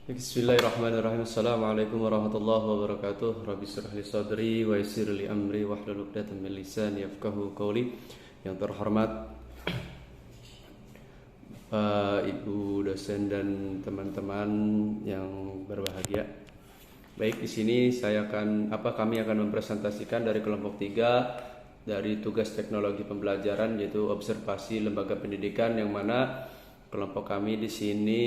Bismillahirrahmanirrahim. Assalamualaikum warahmatullahi wabarakatuh. Rabbi shrah li sadri wa yassir li amri wahlul 'uqdatam min lisani yafqahu qawli. Yang terhormat Bapak, Ibu dosen dan teman-teman yang berbahagia. Baik, di sini kami akan mempresentasikan dari kelompok 3 dari tugas teknologi pembelajaran, yaitu observasi lembaga pendidikan, yang mana kelompok kami di sini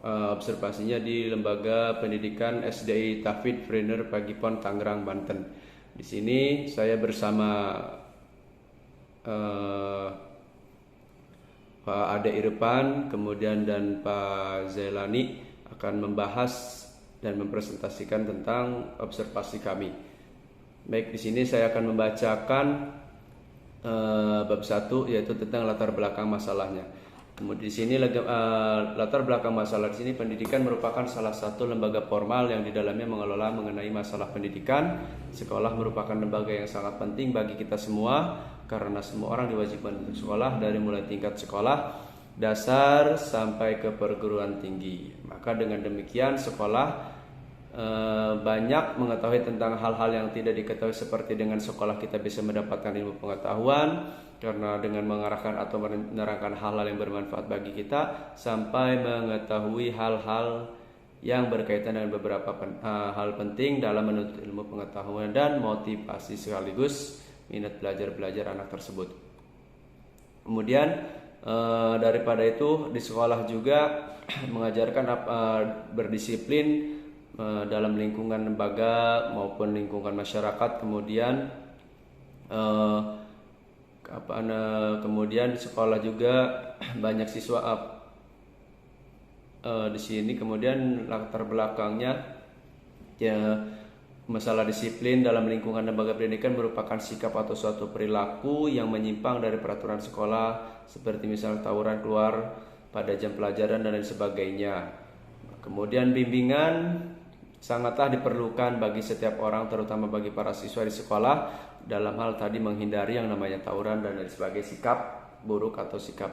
observasinya di Lembaga Pendidikan SDI Tahfidz Brenner Pagipon Tangerang, Banten. Di sini saya bersama Pak Ade Irfan, kemudian dan Pak Zailani akan membahas dan mempresentasikan tentang observasi kami. Baik, di sini saya akan membacakan bab 1, yaitu tentang latar belakang masalahnya. Kemudian di sini latar belakang masalah di sini, pendidikan merupakan salah satu lembaga formal yang di dalamnya mengelola mengenai masalah pendidikan. Sekolah merupakan lembaga yang sangat penting bagi kita semua karena semua orang diwajibkan untuk sekolah dari mulai tingkat sekolah dasar sampai ke perguruan tinggi. Maka dengan demikian sekolah banyak mengetahui tentang hal-hal yang tidak diketahui, seperti dengan sekolah kita bisa mendapatkan ilmu pengetahuan karena dengan mengarahkan atau menerangkan hal-hal yang bermanfaat bagi kita, sampai mengetahui hal-hal yang berkaitan dengan beberapa hal penting dalam menuntut ilmu pengetahuan dan motivasi sekaligus minat belajar anak tersebut. Kemudian daripada itu di sekolah juga mengajarkan berdisiplin dalam lingkungan lembaga maupun lingkungan masyarakat. Kemudian di sekolah juga banyak siswa di sini. Kemudian latar belakangnya, ya, masalah disiplin dalam lingkungan lembaga pendidikan merupakan sikap atau suatu perilaku yang menyimpang dari peraturan sekolah, seperti misalnya tawuran keluar pada jam pelajaran dan lain sebagainya. Kemudian bimbingan sangatlah diperlukan bagi setiap orang, terutama bagi para siswa di sekolah, dalam hal tadi menghindari yang namanya tawuran dan lain sebagainya, sikap buruk atau sikap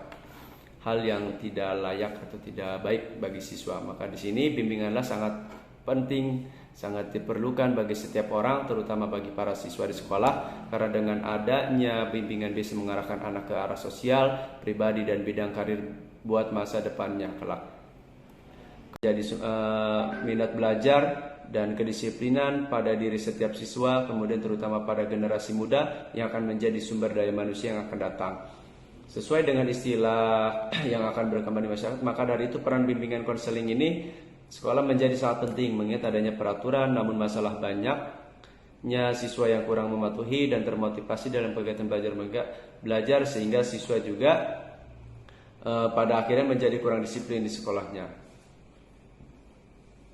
hal yang tidak layak atau tidak baik bagi siswa. Maka di sini bimbinganlah sangat penting, sangat diperlukan bagi setiap orang, terutama bagi para siswa di sekolah, karena dengan adanya bimbingan bisa mengarahkan anak ke arah sosial, pribadi, dan bidang karir buat masa depannya kelak. Jadi minat belajar dan kedisiplinan pada diri setiap siswa, kemudian terutama pada generasi muda yang akan menjadi sumber daya manusia yang akan datang. Sesuai dengan istilah yang akan berkembang di masyarakat, maka dari itu peran bimbingan konseling ini sekolah menjadi sangat penting, mengingat adanya peraturan, namun masalah banyaknya siswa yang kurang mematuhi dan termotivasi dalam kegiatan belajar sehingga siswa juga pada akhirnya menjadi kurang disiplin di sekolahnya.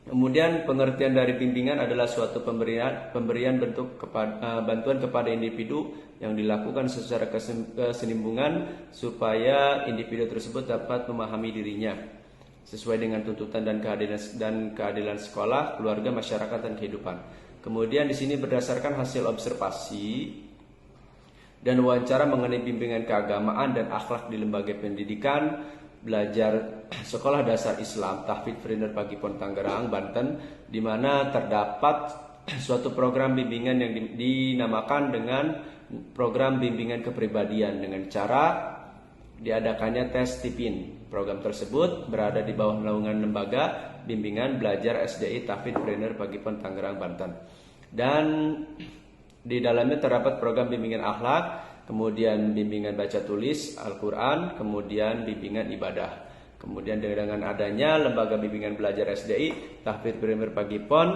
Kemudian pengertian dari bimbingan adalah suatu pemberian bentuk bantuan kepada individu yang dilakukan secara kesinambungan supaya individu tersebut dapat memahami dirinya sesuai dengan tuntutan dan keadilan sekolah, keluarga, masyarakat, dan kehidupan. Kemudian di sini berdasarkan hasil observasi dan wawancara mengenai bimbingan keagamaan dan akhlak di lembaga pendidikan belajar Sekolah Dasar Islam Tahfidz Brenner Pagipon Tangerang, Banten, di mana terdapat suatu program bimbingan yang dinamakan dengan program bimbingan kepribadian dengan cara diadakannya tes TIPIN. Program tersebut berada di bawah naungan lembaga bimbingan belajar SDI Tahfidz Brenner Pagipon Tangerang, Banten. Dan di dalamnya terdapat program bimbingan akhlak, kemudian bimbingan baca tulis Al-Quran, kemudian bimbingan ibadah. Kemudian dengan adanya lembaga bimbingan belajar SDI Tahfidz Brenner Pagipon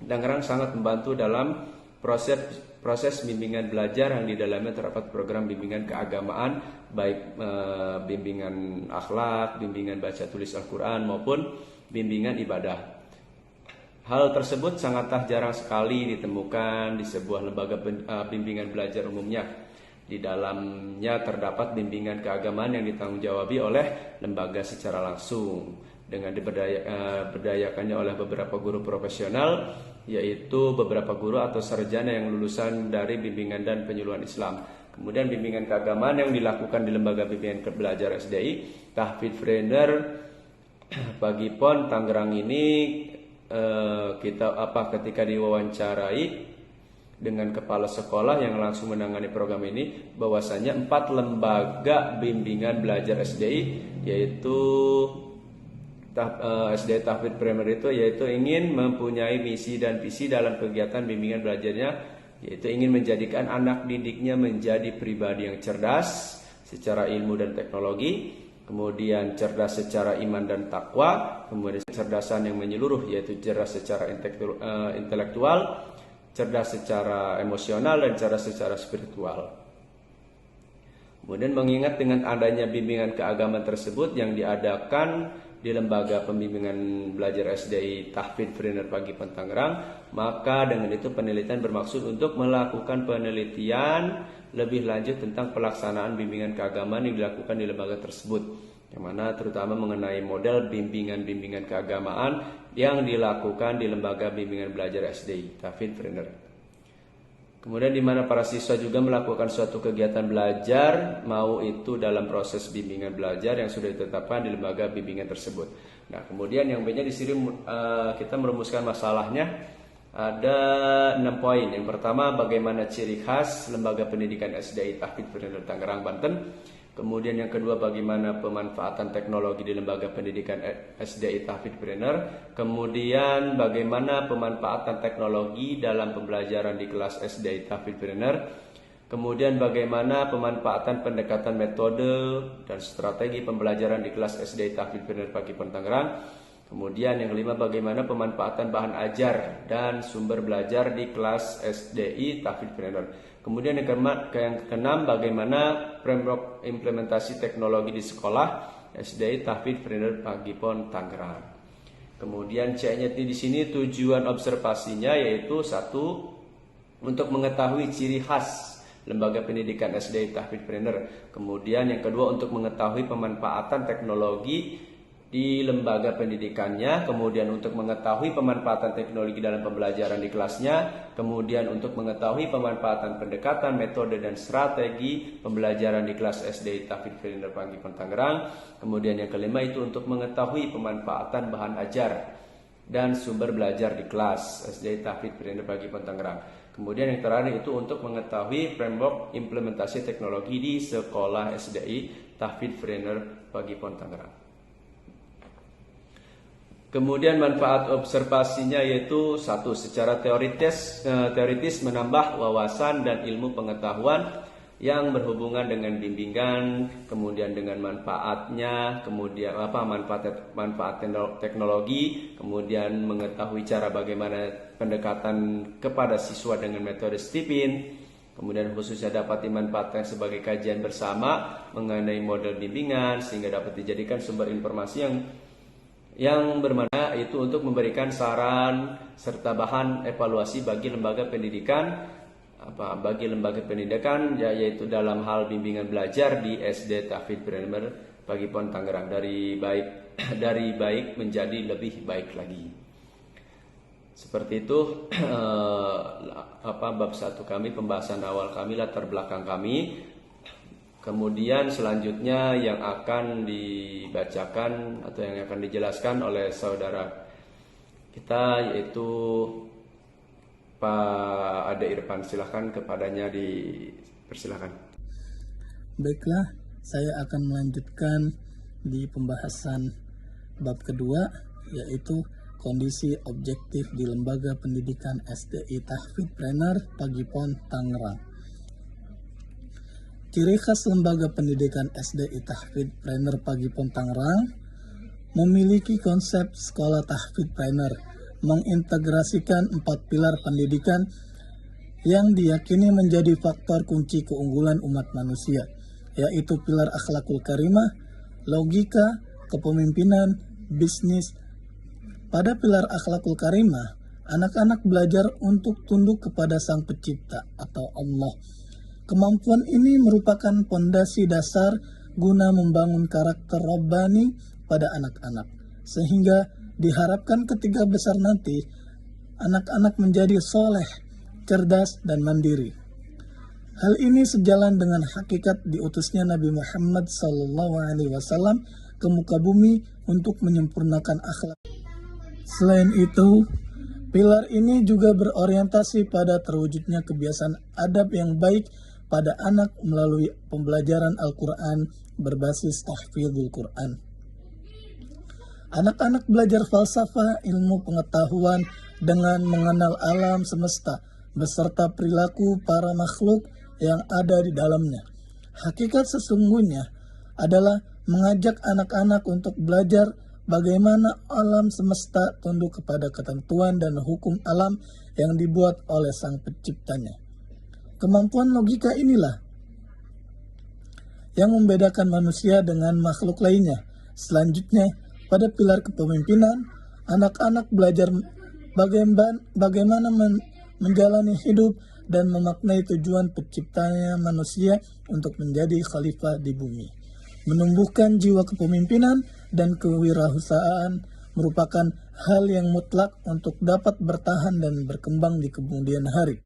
Tangerang sangat membantu dalam proses bimbingan belajar yang di dalamnya terdapat program bimbingan keagamaan, baik bimbingan akhlak, bimbingan baca tulis Al-Quran maupun bimbingan ibadah. Hal tersebut sangatlah jarang sekali ditemukan di sebuah lembaga bimbingan belajar umumnya. Di dalamnya terdapat bimbingan keagamaan yang ditanggung-jawabi oleh lembaga secara langsung dengan diberdayakannya oleh beberapa guru profesional, yaitu beberapa guru atau sarjana yang lulusan dari bimbingan dan penyuluhan Islam. Kemudian bimbingan keagamaan yang dilakukan di lembaga bimbingan belajar SDI Tahfidz Brenner Pagi PON Tangerang ini ketika diwawancarai dengan kepala sekolah yang langsung menangani program ini, bahwasanya 4 lembaga bimbingan belajar SDI, yaitu SDI Tahfidz-Preneur itu yaitu ingin mempunyai misi dan visi dalam kegiatan bimbingan belajarnya, yaitu ingin menjadikan anak didiknya menjadi pribadi yang cerdas secara ilmu dan teknologi, kemudian cerdas secara iman dan takwa, kemudian kecerdasan yang menyeluruh yaitu cerdas secara intelektual, cerdas secara emosional, dan cerdas secara spiritual. Kemudian mengingat dengan adanya bimbingan keagamaan tersebut yang diadakan di Lembaga Pembimbingan Belajar SDI Tahfidz-Preneur Pagi PON Tangerang, maka dengan itu penelitian bermaksud untuk melakukan penelitian lebih lanjut tentang pelaksanaan bimbingan keagamaan yang dilakukan di lembaga tersebut, yang mana terutama mengenai model bimbingan keagamaan yang dilakukan di Lembaga Bimbingan Belajar SDI Tahfidz-Preneur. Kemudian di mana para siswa juga melakukan suatu kegiatan belajar, mau itu dalam proses bimbingan belajar yang sudah ditetapkan di lembaga bimbingan tersebut. Nah, kemudian yang B-nya di sini kita merumuskan masalahnya ada 6 poin. Yang pertama, bagaimana ciri khas Lembaga Pendidikan SDI Tahfidz-Preneur Tangerang, Banten. Kemudian yang kedua, bagaimana pemanfaatan teknologi di Lembaga Pendidikan SDI Tahfidz-Preneur. Kemudian bagaimana pemanfaatan teknologi dalam pembelajaran di kelas SDI Tahfidz-Preneur. Kemudian bagaimana pemanfaatan pendekatan metode dan strategi pembelajaran di kelas SDI Tahfidz-Preneur Pagi PON Tangerang. Kemudian yang kelima, bagaimana pemanfaatan bahan ajar dan sumber belajar di kelas SDI Tahfidz-Preneur. Kemudian yang keenam, bagaimana framework implementasi teknologi di sekolah SDI Tahfidz-Preneur Pagi PON Tangerang. Kemudian C-nya di sini tujuan observasinya yaitu 1, untuk mengetahui ciri khas Lembaga Pendidikan SDI Tahfidz-Preneur. Kemudian yang kedua, untuk mengetahui pemanfaatan teknologi di lembaga pendidikannya, kemudian untuk mengetahui pemanfaatan teknologi dalam pembelajaran di kelasnya, kemudian untuk mengetahui pemanfaatan pendekatan, metode, dan strategi pembelajaran di kelas SDI Tahfidz-Preneur Pagi PON Tangerang. Kemudian yang kelima itu untuk mengetahui pemanfaatan bahan ajar dan sumber belajar di kelas SDI Tahfidz-Preneur Pagi PON Tangerang. Kemudian yang terakhir itu untuk mengetahui framework implementasi teknologi di sekolah SDI Tahfidz-Preneur Pagi PON Tangerang. Kemudian manfaat observasinya yaitu 1, secara teoritis menambah wawasan dan ilmu pengetahuan yang berhubungan dengan bimbingan, kemudian dengan manfaatnya, kemudian manfaat teknologi, kemudian mengetahui cara bagaimana pendekatan kepada siswa dengan metode STIPIN, kemudian khususnya dapat dimanfaatkan sebagai kajian bersama mengenai model bimbingan sehingga dapat dijadikan sumber informasi yang bermakna itu untuk memberikan saran serta bahan evaluasi bagi lembaga pendidikan yaitu dalam hal bimbingan belajar di SD Tahfidz-Preneur Pagi PON Tangerang dari baik menjadi lebih baik lagi. Seperti itu bab 1 kami, pembahasan awal kami, latar belakang kami. Kemudian selanjutnya yang akan dibacakan atau yang akan dijelaskan oleh saudara kita yaitu Pak Ade Irfan. Silahkan kepadanya, dipersilahkan. Baiklah, saya akan melanjutkan di pembahasan bab kedua, yaitu kondisi objektif di Lembaga Pendidikan SDI Tahfidz-Preneur Pagi PON Tangerang. Ciri khas Lembaga Pendidikan SDI Tahfidz-Preneur Pagi PON Tangerang memiliki konsep sekolah Tahfidz-Preneur, mengintegrasikan 4 pilar pendidikan yang diyakini menjadi faktor kunci keunggulan umat manusia, yaitu pilar akhlakul karimah, logika, kepemimpinan, bisnis. Pada pilar akhlakul karimah, anak-anak belajar untuk tunduk kepada Sang Pencipta atau Allah. Kemampuan ini merupakan pondasi dasar guna membangun karakter robbani pada anak-anak, sehingga diharapkan ketika besar nanti anak-anak menjadi soleh, cerdas, dan mandiri. Hal ini sejalan dengan hakikat diutusnya Nabi Muhammad SAW ke muka bumi untuk menyempurnakan akhlak. Selain itu, pilar ini juga berorientasi pada terwujudnya kebiasaan adab yang baik pada anak melalui pembelajaran Al-Quran berbasis tahfidzul Quran. Anak-anak belajar falsafah ilmu pengetahuan dengan mengenal alam semesta beserta perilaku para makhluk yang ada di dalamnya. Hakikat sesungguhnya adalah mengajak anak-anak untuk belajar bagaimana alam semesta tunduk kepada ketentuan dan hukum alam yang dibuat oleh sang penciptanya. Kemampuan logika inilah yang membedakan manusia dengan makhluk lainnya. Selanjutnya, pada pilar kepemimpinan, anak-anak belajar bagaimana menjalani hidup dan memaknai tujuan penciptanya manusia untuk menjadi khalifah di bumi. Menumbuhkan jiwa kepemimpinan dan kewirausahaan merupakan hal yang mutlak untuk dapat bertahan dan berkembang di kemudian hari.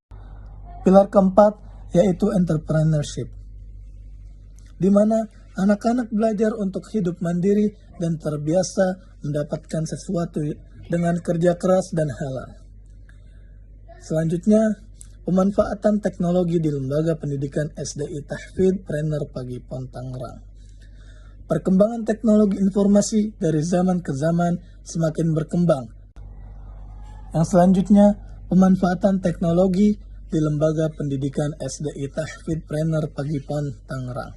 Pilar keempat yaitu entrepreneurship, di mana anak-anak belajar untuk hidup mandiri dan terbiasa mendapatkan sesuatu dengan kerja keras dan halal. Selanjutnya, pemanfaatan teknologi di Lembaga Pendidikan SDI Tahfidz Prener Pagi Pon Tangerang. Perkembangan teknologi informasi dari zaman ke zaman semakin berkembang. Yang selanjutnya, pemanfaatan teknologi di Lembaga Pendidikan SDI Tahfidz Prener Pagi Pon Tangerang.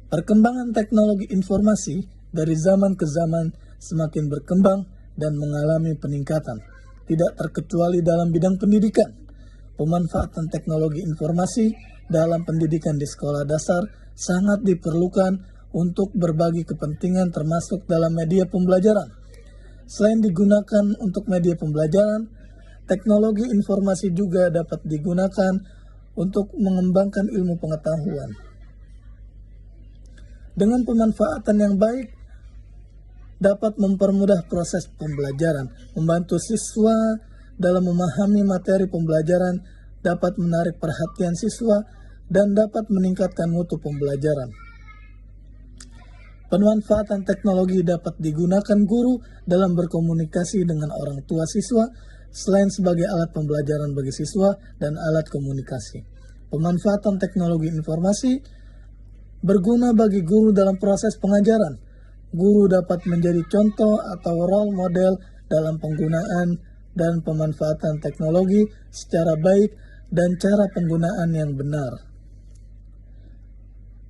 Perkembangan teknologi informasi dari zaman ke zaman semakin berkembang dan mengalami peningkatan, tidak terkecuali dalam bidang pendidikan. Pemanfaatan teknologi informasi dalam pendidikan di sekolah dasar sangat diperlukan untuk berbagi kepentingan termasuk dalam media pembelajaran. Selain digunakan untuk media pembelajaran, teknologi informasi juga dapat digunakan untuk mengembangkan ilmu pengetahuan. Dengan pemanfaatan yang baik, dapat mempermudah proses pembelajaran, membantu siswa dalam memahami materi pembelajaran, dapat menarik perhatian siswa, dan dapat meningkatkan mutu pembelajaran. Pemanfaatan teknologi dapat digunakan guru dalam berkomunikasi dengan orang tua siswa, selain sebagai alat pembelajaran bagi siswa dan alat komunikasi. Pemanfaatan teknologi informasi berguna bagi guru dalam proses pengajaran. Guru dapat menjadi contoh atau role model dalam penggunaan dan pemanfaatan teknologi secara baik dan cara penggunaan yang benar.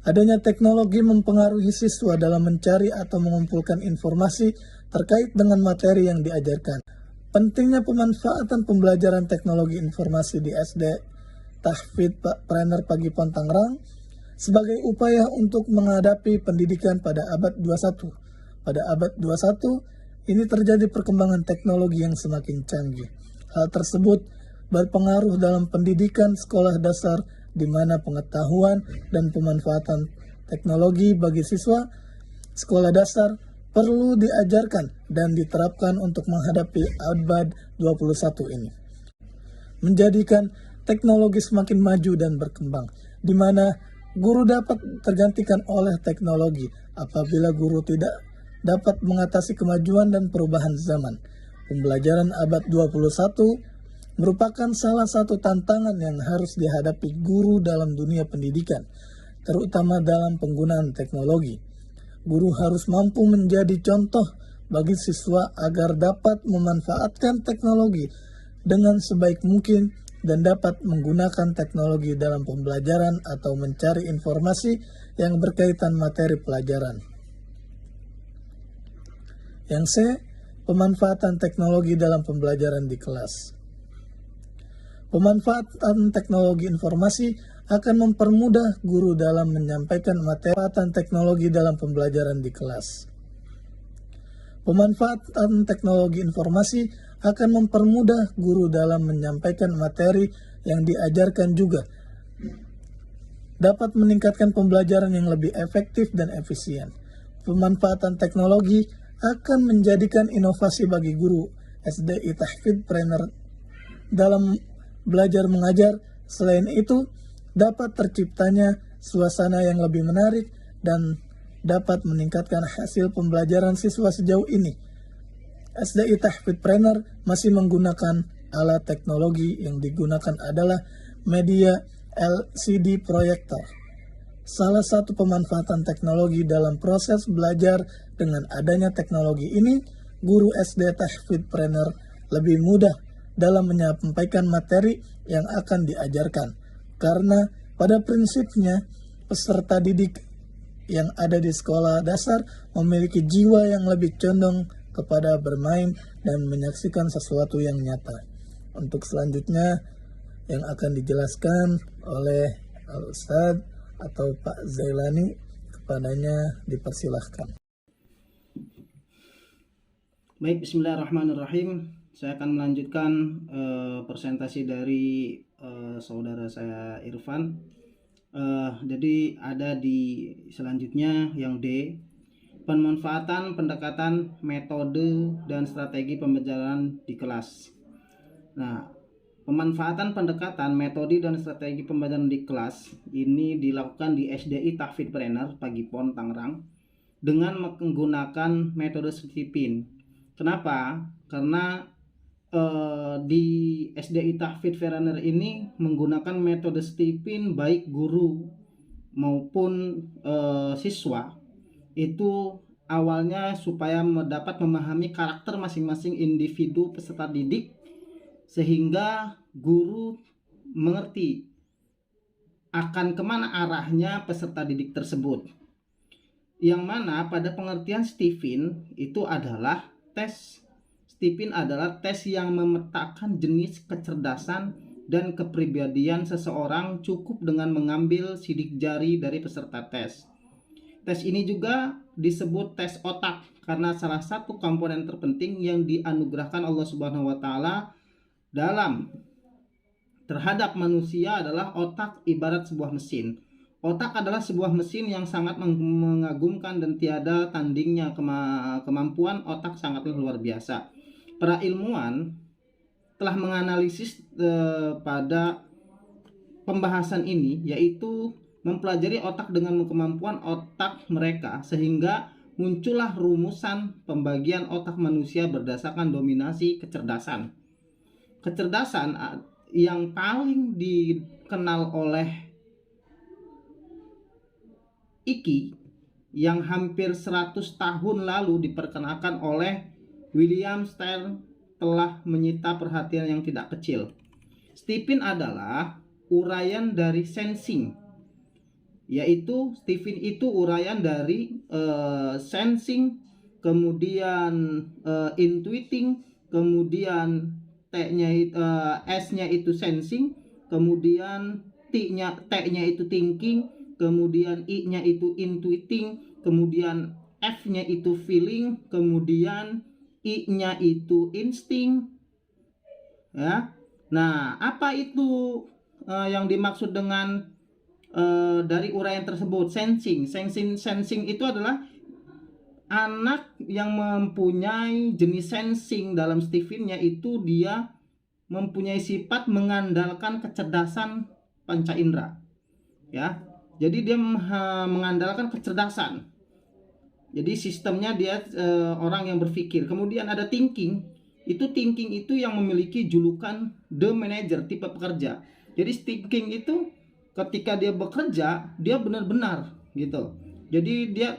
Adanya teknologi mempengaruhi siswa dalam mencari atau mengumpulkan informasi terkait dengan materi yang diajarkan. Pentingnya pemanfaatan pembelajaran teknologi informasi di SD Tahfidz Prener Pagi Pon Tangerang sebagai upaya untuk menghadapi pendidikan pada abad 21. Pada abad 21, ini terjadi perkembangan teknologi yang semakin canggih. Hal tersebut berpengaruh dalam pendidikan sekolah dasar di mana pengetahuan dan pemanfaatan teknologi bagi siswa sekolah dasar perlu diajarkan dan diterapkan untuk menghadapi abad 21 ini. Menjadikan teknologi semakin maju dan berkembang, di mana guru dapat tergantikan oleh teknologi apabila guru tidak dapat mengatasi kemajuan dan perubahan zaman. Pembelajaran abad 21 merupakan salah satu tantangan yang harus dihadapi guru dalam dunia pendidikan, terutama dalam penggunaan teknologi. Guru harus mampu menjadi contoh bagi siswa agar dapat memanfaatkan teknologi dengan sebaik mungkin dan dapat menggunakan teknologi dalam pembelajaran atau mencari informasi yang berkaitan materi pelajaran. Yang C, pemanfaatan teknologi dalam pembelajaran di kelas. Pemanfaatan teknologi informasi akan mempermudah guru dalam menyampaikan materi teknologi dalam pembelajaran di kelas. Pemanfaatan teknologi informasi akan mempermudah guru dalam menyampaikan materi yang diajarkan juga dapat meningkatkan pembelajaran yang lebih efektif dan efisien. Pemanfaatan teknologi akan menjadikan inovasi bagi guru SDI Tahfidz Prener dalam belajar mengajar. Selain itu, dapat terciptanya suasana yang lebih menarik dan dapat meningkatkan hasil pembelajaran siswa sejauh ini. SDI Tahfidz masih menggunakan alat teknologi yang digunakan adalah media LCD proyektor. Salah satu pemanfaatan teknologi dalam proses belajar dengan adanya teknologi ini, guru SD Tahfidz lebih mudah dalam menyampaikan materi yang akan diajarkan. Karena pada prinsipnya peserta didik yang ada di sekolah dasar memiliki jiwa yang lebih condong kepada bermain dan menyaksikan sesuatu yang nyata. Untuk selanjutnya yang akan dijelaskan oleh Al-Ustadz atau Pak Zailani, kepadanya dipersilahkan. Baik, bismillahirrahmanirrahim. Saya akan melanjutkan presentasi dari saudara saya Irfan. Jadi ada di selanjutnya yang D, pemanfaatan pendekatan metode dan strategi pembelajaran di kelas. Nah, pemanfaatan pendekatan metode dan strategi pembelajaran di kelas ini dilakukan di SDI Tahfidz Pagipon Tangerang dengan menggunakan metode Stipin. Kenapa? Karena di SDI Tahfidz ini menggunakan metode Stipin baik guru maupun siswa. Itu awalnya supaya dapat memahami karakter masing-masing individu peserta didik sehingga guru mengerti akan kemana arahnya peserta didik tersebut. Yang mana pada pengertian Stipin itu adalah tes. Stipin adalah tes yang memetakan jenis kecerdasan dan kepribadian seseorang cukup dengan mengambil sidik jari dari peserta tes. Tes ini juga disebut tes otak karena salah satu komponen terpenting yang dianugerahkan Allah Subhanahu wa taala dalam terhadap manusia adalah otak ibarat sebuah mesin. Otak adalah sebuah mesin yang sangat mengagumkan dan tiada tandingnya. Kemampuan otak sangatlah luar biasa. Para ilmuwan telah menganalisis pada pembahasan ini, yaitu mempelajari otak dengan kemampuan otak mereka, sehingga muncullah rumusan pembagian otak manusia berdasarkan dominasi kecerdasan. Kecerdasan yang paling dikenal oleh Iki yang hampir 100 tahun lalu diperkenalkan oleh William Stern telah menyita perhatian yang tidak kecil. Stipin adalah uraian dari sensing, yaitu Stipin itu uraian dari sensing, kemudian intuiting, kemudian S-nya itu sensing, kemudian T-nya itu thinking, kemudian I-nya itu intuiting, kemudian F-nya itu feeling, kemudian I-nya itu insting. Ya. Nah, apa itu yang dimaksud dengan dari uraian tersebut? Sensing itu adalah anak yang mempunyai jenis sensing dalam Stipinnya itu dia mempunyai sifat mengandalkan kecerdasan panca indera. Ya. Jadi dia mengandalkan kecerdasan. Jadi sistemnya dia orang yang berpikir. Kemudian ada thinking. Thinking itu yang memiliki julukan the manager, tipe pekerja. Jadi thinking itu ketika dia bekerja, dia benar-benar gitu. Jadi dia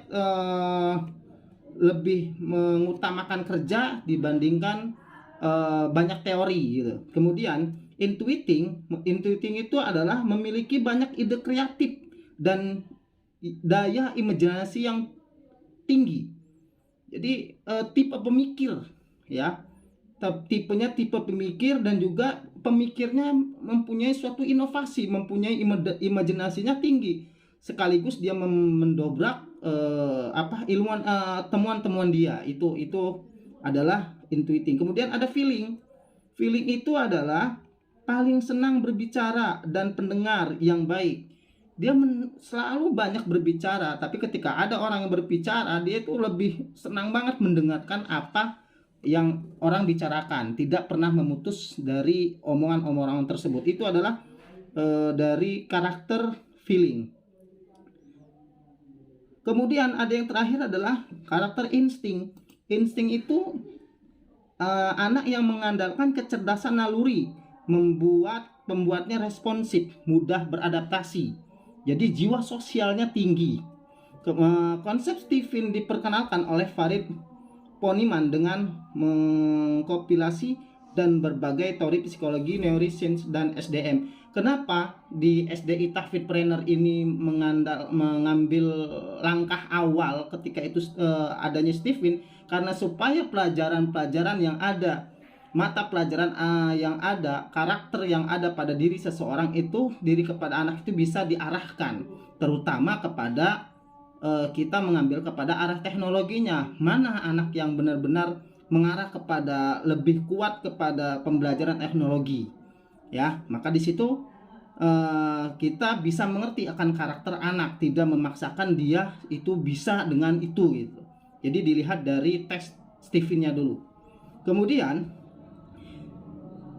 lebih mengutamakan kerja dibandingkan banyak teori gitu. Kemudian intuiting itu adalah memiliki banyak ide kreatif dan daya imajinasi yang tinggi. Jadi tipe pemikir, ya. Tipenya tipe pemikir dan juga pemikirnya mempunyai suatu inovasi, mempunyai imajinasinya tinggi. Sekaligus dia mendobrak ilmuwan temuan-temuan dia. Itu adalah intuiting. Kemudian ada feeling. Feeling itu adalah paling senang berbicara dan pendengar yang baik. Dia selalu banyak berbicara, tapi ketika ada orang yang berbicara, dia itu lebih senang banget mendengarkan apa yang orang bicarakan, tidak pernah memutus dari omongan-omongan tersebut. Itu adalah dari karakter feeling. Kemudian ada yang terakhir adalah karakter insting. Insting itu anak yang mengandalkan kecerdasan naluri, pembuatnya responsif, mudah beradaptasi. Jadi jiwa sosialnya tinggi. Konsep Stephen diperkenalkan oleh Farid Poniman dengan mengkompilasi dan berbagai teori psikologi, neuroscience, dan SDM. Kenapa di SDI Tahfidz ini mengambil langkah awal ketika itu adanya Stephen? Karena supaya pelajaran-pelajaran yang ada, mata pelajaran yang ada, karakter yang ada pada diri seseorang itu, diri kepada anak itu bisa diarahkan, terutama kepada kita mengambil kepada arah teknologinya. Mana anak yang benar-benar mengarah kepada lebih kuat kepada pembelajaran teknologi, ya, maka di situ kita bisa mengerti akan karakter anak, tidak memaksakan dia itu bisa dengan itu gitu. Jadi dilihat dari tes Stephen-nya dulu. Kemudian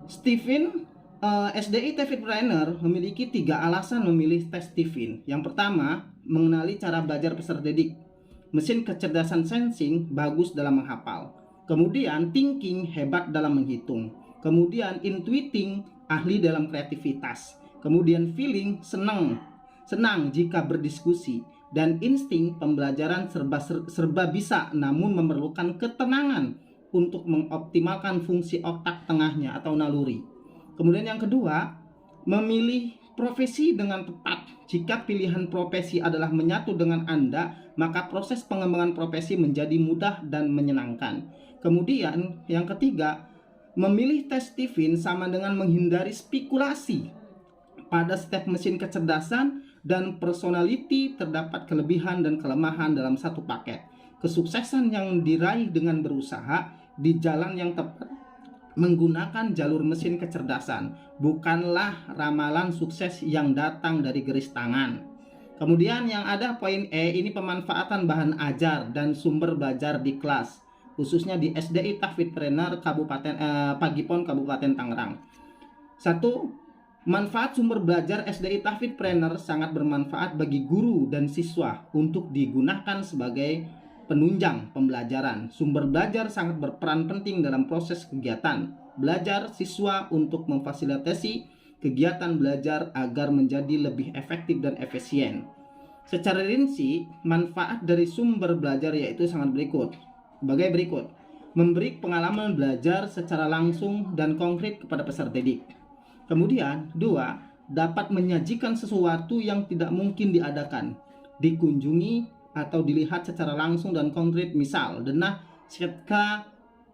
Stephen SDI Tahfidz Trainer memiliki 3 alasan memilih tes Stephen. Yang pertama, mengenali cara belajar peserta didik. Mesin kecerdasan sensing bagus dalam menghafal. Kemudian thinking hebat dalam menghitung. Kemudian intuiting ahli dalam kreativitas. Kemudian feeling senang jika berdiskusi. Dan insting pembelajaran serba bisa, namun memerlukan ketenangan untuk mengoptimalkan fungsi otak tengahnya atau naluri. Kemudian yang kedua, memilih profesi dengan tepat. Jika pilihan profesi adalah menyatu dengan Anda, maka proses pengembangan profesi menjadi mudah dan menyenangkan. Kemudian yang ketiga, memilih tes Stephen sama dengan menghindari spekulasi. Pada setiap mesin kecerdasan dan personality terdapat kelebihan dan kelemahan dalam satu paket. Kesuksesan yang diraih dengan berusaha di jalan yang tepat menggunakan jalur mesin kecerdasan, bukanlah ramalan sukses yang datang dari garis tangan. Kemudian yang ada poin E, ini pemanfaatan bahan ajar dan sumber belajar di kelas, khususnya di SDI Tahfidz Trainer Pagipon Kabupaten Tangerang. 1. Manfaat sumber belajar SDI Tahfidz Trainer sangat bermanfaat bagi guru dan siswa untuk digunakan sebagai penunjang pembelajaran. Sumber belajar sangat berperan penting dalam proses kegiatan belajar siswa untuk memfasilitasi kegiatan belajar agar menjadi lebih efektif dan efisien. Secara rinci, manfaat dari sumber belajar yaitu sangat sebagai berikut. Memberi pengalaman belajar secara langsung dan konkret kepada peserta didik. Kemudian, 2. Dapat menyajikan sesuatu yang tidak mungkin diadakan, dikunjungi atau dilihat secara langsung dan konkret, misal denah, setka,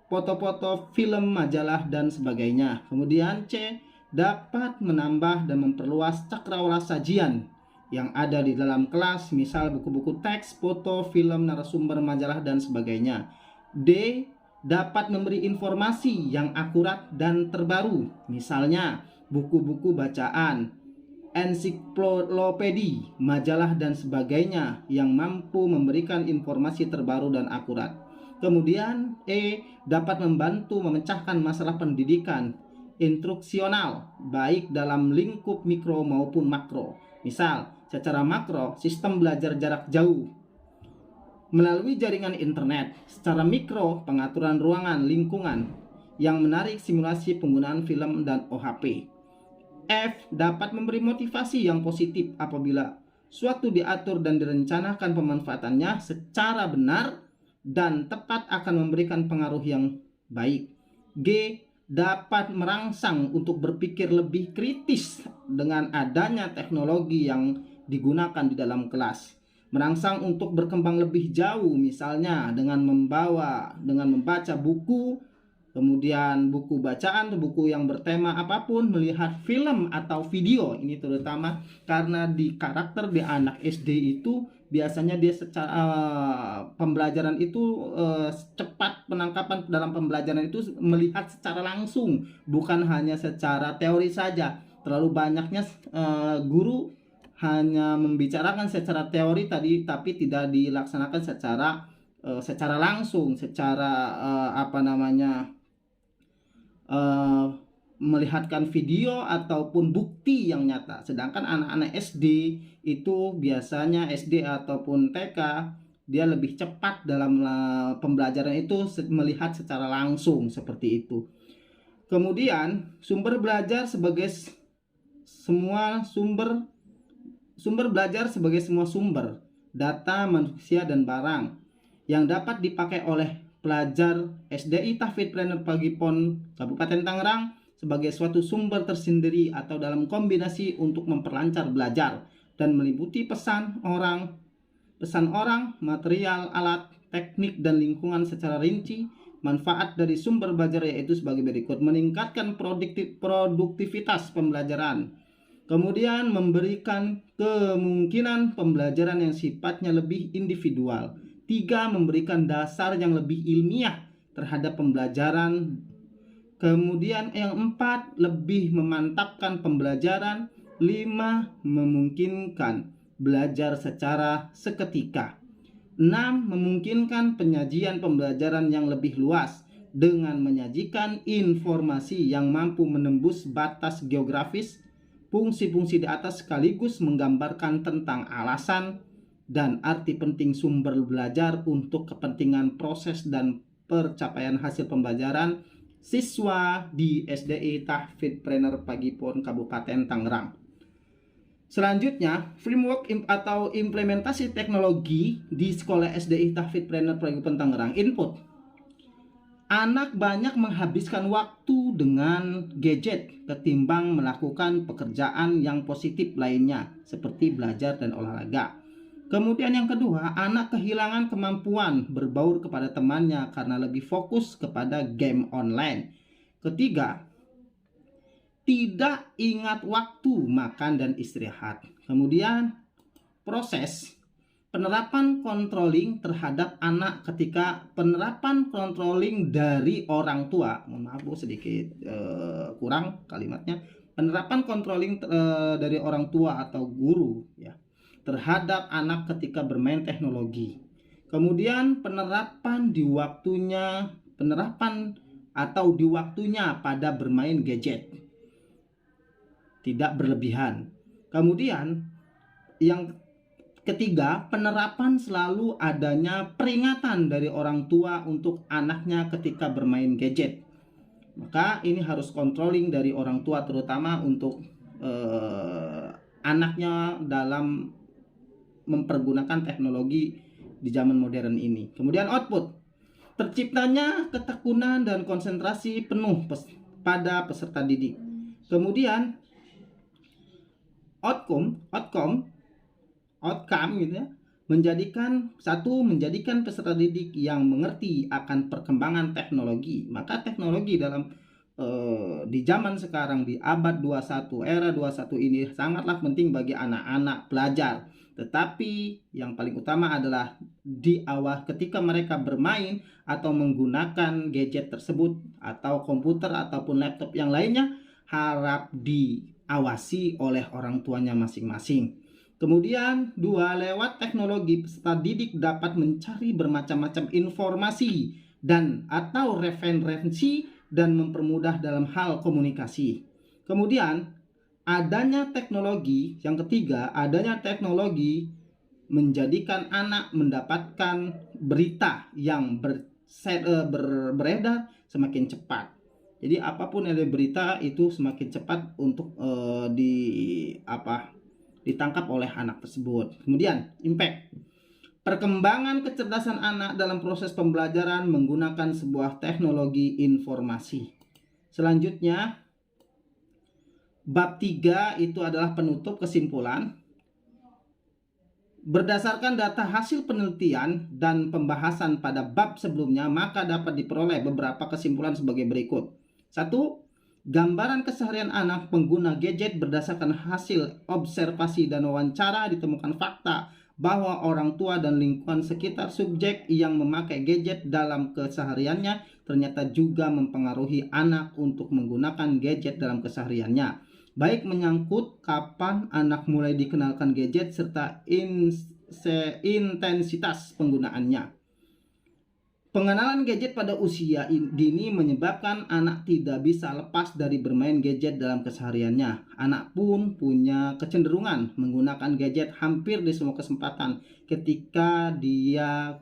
foto-foto, film, majalah, dan sebagainya. Kemudian C. Dapat menambah dan memperluas cakrawala sajian yang ada di dalam kelas, misal buku-buku teks, foto, film, narasumber, majalah, dan sebagainya. D. Dapat memberi informasi yang akurat dan terbaru, misalnya buku-buku bacaan, ensiklopedi, majalah, dan sebagainya yang mampu memberikan informasi terbaru dan akurat. Kemudian E. Dapat membantu memecahkan masalah pendidikan instruksional, baik dalam lingkup mikro maupun makro. Misal, secara makro, sistem belajar jarak jauh melalui jaringan internet. Secara mikro, pengaturan ruangan lingkungan yang menarik, simulasi penggunaan film dan OHP. F. Dapat memberi motivasi yang positif apabila suatu diatur dan direncanakan pemanfaatannya secara benar dan tepat akan memberikan pengaruh yang baik. G. Dapat merangsang untuk berpikir lebih kritis dengan adanya teknologi yang digunakan di dalam kelas. Merangsang untuk berkembang lebih jauh, misalnya dengan membaca buku, kemudian buku bacaan, buku yang bertema apapun, melihat film atau video. Ini terutama karena di karakter di anak SD itu biasanya dia secara pembelajaran itu cepat, penangkapan dalam pembelajaran itu melihat secara langsung, bukan hanya secara teori saja. Terlalu banyaknya guru hanya membicarakan secara teori tadi, tapi tidak dilaksanakan secara langsung, secara melihatkan video ataupun bukti yang nyata. Sedangkan anak-anak SD itu biasanya SD ataupun TK dia lebih cepat dalam pembelajaran itu melihat secara langsung seperti itu. Kemudian sumber belajar sebagai semua belajar sebagai semua sumber data manusia dan barang yang dapat dipakai oleh pelajar SDI Tahfidz Planner Pagipon Kabupaten Tangerang sebagai suatu sumber tersendiri atau dalam kombinasi untuk memperlancar belajar dan meliputi pesan orang, material, alat, teknik, dan lingkungan secara rinci. Manfaat dari sumber belajar yaitu sebagai berikut: meningkatkan produktivitas pembelajaran, kemudian memberikan kemungkinan pembelajaran yang sifatnya lebih individual, 3. memberikan dasar yang lebih ilmiah terhadap pembelajaran. Kemudian yang 4, lebih memantapkan pembelajaran. 5, memungkinkan belajar secara seketika. 6, memungkinkan penyajian pembelajaran yang lebih luas dengan menyajikan informasi yang mampu menembus batas geografis. Fungsi-fungsi di atas sekaligus menggambarkan tentang alasan dan arti penting sumber belajar untuk kepentingan proses dan percapaian hasil pembelajaran siswa di SDI Tahfidz Planner Pagipon Kabupaten Tangerang. Selanjutnya, framework atau implementasi teknologi di sekolah SDI Tahfidz Planner Pagipon Tangerang. Input: anak banyak menghabiskan waktu dengan gadget ketimbang melakukan pekerjaan yang positif lainnya seperti belajar dan olahraga. Kemudian yang kedua, anak kehilangan kemampuan berbaur kepada temannya karena lebih fokus kepada game online. Ketiga, tidak ingat waktu makan dan istirahat. Kemudian proses penerapan controlling terhadap anak ketika penerapan controlling dari orang tua. Mohon maaf Bu, sedikit kurang kalimatnya. Penerapan controlling dari orang tua atau guru ya terhadap anak ketika bermain teknologi. Kemudian penerapan di waktunya pada bermain gadget. Tidak berlebihan. Kemudian yang ketiga, penerapan selalu adanya peringatan dari orang tua untuk anaknya ketika bermain gadget. Maka ini harus controlling dari orang tua terutama untuk anaknya dalam mempergunakan teknologi di zaman modern ini. Kemudian output, terciptanya ketekunan dan konsentrasi penuh pada peserta didik. Kemudian outcome gitu ya, menjadikan peserta didik yang mengerti akan perkembangan teknologi. Maka teknologi dalam di zaman sekarang, di abad 21, era 21 ini sangatlah penting bagi anak-anak pelajar. Tetapi yang paling utama adalah di awal ketika mereka bermain atau menggunakan gadget tersebut atau komputer ataupun laptop yang lainnya, harap diawasi oleh orang tuanya masing-masing. Kemudian 2, lewat teknologi peserta didik dapat mencari bermacam-macam informasi dan atau referensi dan mempermudah dalam hal komunikasi. Kemudian adanya teknologi, yang ketiga, adanya teknologi menjadikan anak mendapatkan berita yang beredar semakin cepat. Jadi apapun yang ada berita itu semakin cepat untuk ditangkap oleh anak tersebut. Kemudian impact, perkembangan kecerdasan anak dalam proses pembelajaran menggunakan sebuah teknologi informasi. Selanjutnya, bab 3 itu adalah penutup kesimpulan. Berdasarkan data hasil penelitian dan pembahasan pada bab sebelumnya, maka dapat diperoleh beberapa kesimpulan sebagai berikut. 1. Gambaran keseharian anak pengguna gadget berdasarkan hasil observasi dan wawancara ditemukan fakta bahwa orang tua dan lingkungan sekitar subjek yang memakai gadget dalam kesehariannya ternyata juga mempengaruhi anak untuk menggunakan gadget dalam kesehariannya, baik menyangkut kapan anak mulai dikenalkan gadget serta intensitas penggunaannya. Pengenalan gadget pada usia dini menyebabkan anak tidak bisa lepas dari bermain gadget dalam kesehariannya. Anak pun punya kecenderungan menggunakan gadget hampir di semua kesempatan ketika dia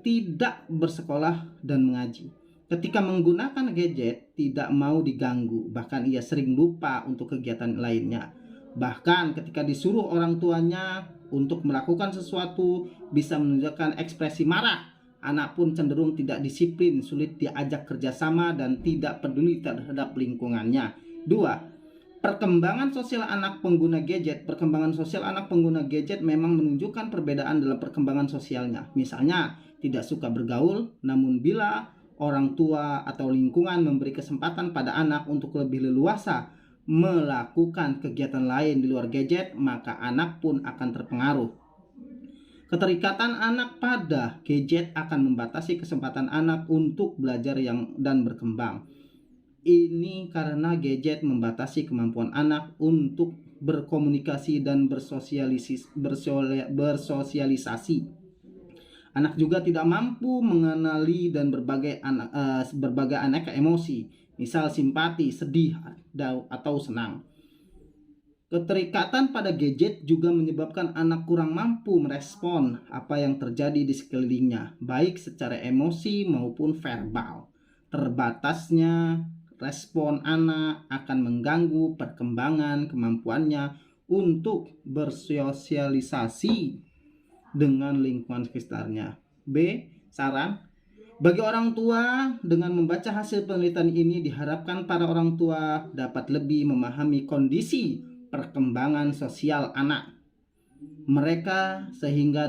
tidak bersekolah dan mengaji. Ketika menggunakan gadget, tidak mau diganggu, bahkan ia sering lupa untuk kegiatan lainnya. Bahkan ketika disuruh orang tuanya untuk melakukan sesuatu, bisa menunjukkan ekspresi marah. Anak pun cenderung tidak disiplin, sulit diajak kerjasama, dan tidak peduli terhadap lingkungannya. 2. Perkembangan sosial anak pengguna gadget. Perkembangan sosial anak pengguna gadget memang menunjukkan perbedaan dalam perkembangan sosialnya. Misalnya, tidak suka bergaul, namun bila orang tua atau lingkungan memberi kesempatan pada anak untuk lebih leluasa melakukan kegiatan lain di luar gadget, maka anak pun akan terpengaruh. Keterikatan anak pada gadget akan membatasi kesempatan anak untuk belajar dan berkembang. Ini karena gadget membatasi kemampuan anak untuk berkomunikasi dan bersosialisasi. Anak juga tidak mampu mengenali dan berbagai aneka emosi, misal simpati, sedih, atau senang. Keterikatan pada gadget juga menyebabkan anak kurang mampu merespon apa yang terjadi di sekelilingnya, baik secara emosi maupun verbal. Terbatasnya respon anak akan mengganggu perkembangan kemampuannya untuk bersosialisasi dengan lingkungan sekitarnya. B. Saran. Bagi orang tua, dengan membaca hasil penelitian ini diharapkan para orang tua dapat lebih memahami kondisi perkembangan sosial anak mereka sehingga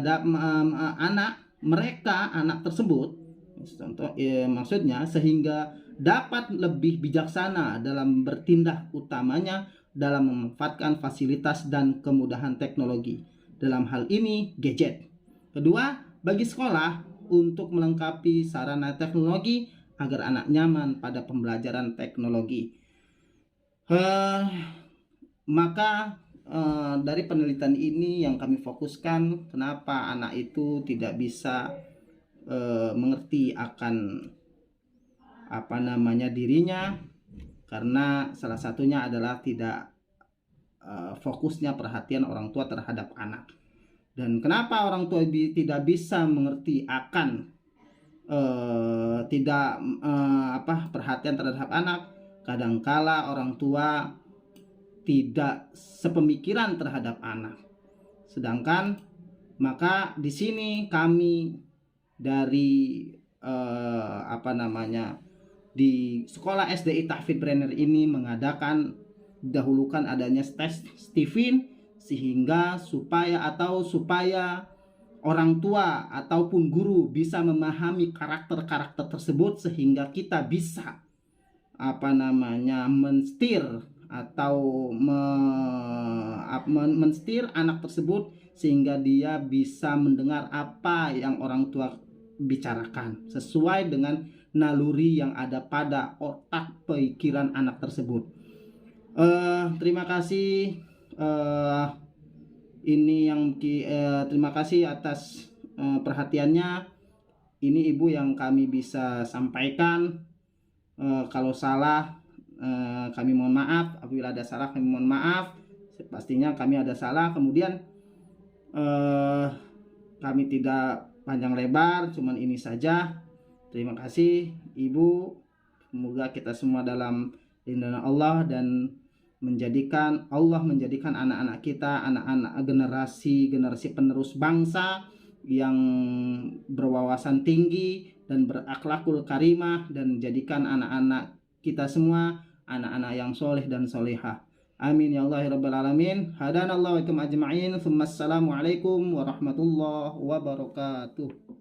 anak tersebut sehingga dapat lebih bijaksana dalam bertindak, utamanya dalam memanfaatkan fasilitas dan kemudahan teknologi. Dalam hal ini, gadget. Kedua, bagi sekolah untuk melengkapi sarana teknologi agar anak nyaman pada pembelajaran teknologi. Maka dari penelitian ini yang kami fokuskan, kenapa anak itu tidak bisa mengerti akan dirinya, karena salah satunya adalah tidak fokusnya perhatian orang tua terhadap anak. Dan kenapa orang tua tidak bisa mengerti akan perhatian terhadap anak? Kadangkala orang tua tidak sepemikiran terhadap anak. Sedangkan maka di sini kami dari di sekolah SDI Tahfidz Brenner ini dahulukan adanya tes Stephen supaya orang tua ataupun guru bisa memahami karakter-karakter tersebut, sehingga kita bisa menstir atau menstir anak tersebut sehingga dia bisa mendengar apa yang orang tua bicarakan sesuai dengan naluri yang ada pada otak pikiran anak tersebut. Terima kasih. Terima kasih atas perhatiannya. Ini Ibu yang kami bisa sampaikan. Kalau salah kami mohon maaf. Apabila ada salah kami mohon maaf. Pastinya kami ada salah. Kemudian kami tidak panjang lebar, cuman ini saja. Terima kasih Ibu. Semoga kita semua dalam lindungan Allah dan Allah menjadikan anak-anak kita anak-anak generasi penerus bangsa yang berwawasan tinggi dan berakhlakul karimah, dan menjadikan anak-anak kita semua anak-anak yang soleh dan solehah. Amin ya Allah rabbal alamin. Hadanallahu wa ikum ajma'in. Assalamualaikum warahmatullahi wabarakatuh.